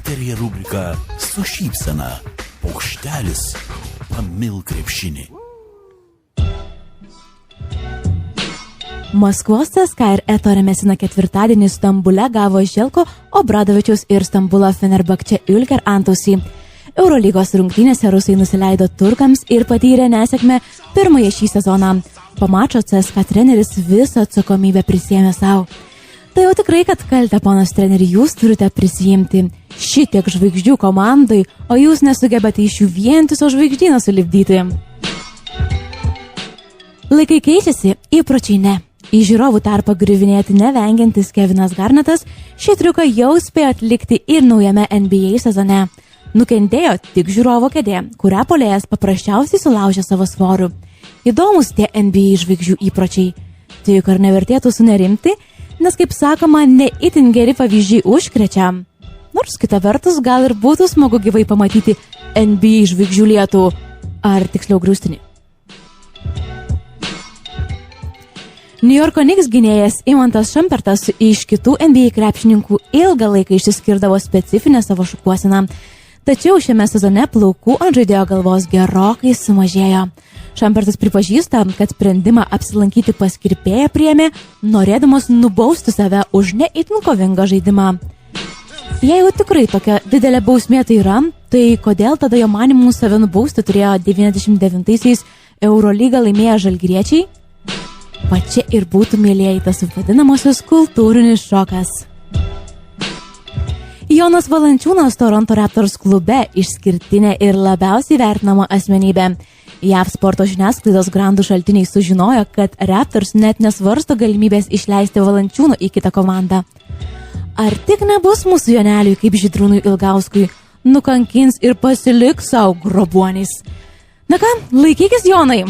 Eterija rubrika Su šypsena. Paukštelis pamil krepšinį. Maskvos CSKA ir Eto Remesina ketvirtadienį Stambule gavo Želko Obradovičiaus ir Stambulo Fenerbahče Ülker antausį. Eurolygos rungtynėse rusai nusileido turkams ir patyrė nesėkmę pirmąją šį sezoną. Po mačo CSKA treneris visą atsakomybę prisėmė savo. Tai jau tikrai, kad kaltę, ponas treneri, jūs turite prisijimti. Šitiek žvaigždžių komandai, o jūs nesugebate iš jų vientiso žvaigždyną sulipdyti. Laikai keičiasi, įpročiai ne. Į žiūrovų tarpą griuvinėti nevengiantis Kevinas Garnetas šį triuką jau spėjo atlikti ir naujame NBA sezone. Nukentėjo tik žiūrovo kėdė, kurią puolėjas paprasčiausiai sulaužė savo svoriu. Įdomus tie NBA žvaigždžių įpročiai. Tai juk ar nevertėtų sunerimti, nes, kaip sakoma, ne itin geri pavyzdžiai užkrečia. Nors kita vertus gal ir būtų smagu gyvai pamatyti NBA žvaigždžių lietų, ar tiksliau griūstinį. New Yorko Knicks gynėjas Imantas Šampertas iš kitų NBA krepšininkų ilgą laiką išsiskirdavo specifinę savo šukuoseną. Tačiau šiame sezone plaukų ant žaidėjo galvos gerokai sumažėjo. Šampertas pripažįsta, kad sprendimą apsilankyti pas kirpėją priėmė, norėdamas nubausti save už ne itin kovingą žaidimą. Jei jau tikrai tokia didelė bausmė tai yra, tai kodėl tada jo manimų save nubausti turėjo 99-aisiais Eurolygą laimėję žalgiriečiai? Va čia ir būtų, mėlėjai, tas vadinamosios kultūrinis šokas. Jonas Valančiūnas Toronto Raptors klube išskirtinė ir labiausiai vertinama asmenybė. JAV sporto žiniasklaidos grandų šaltiniai sužinojo, kad Raptors net nesvarsto galimybės išleisti Valančiūną į kitą komandą. Ar tik nebus mūsų Joneliui kaip Žydrūnui Ilgauskui, nukankins ir pasiliks savo grobuoniais? Na ką, laikykis, Jonai!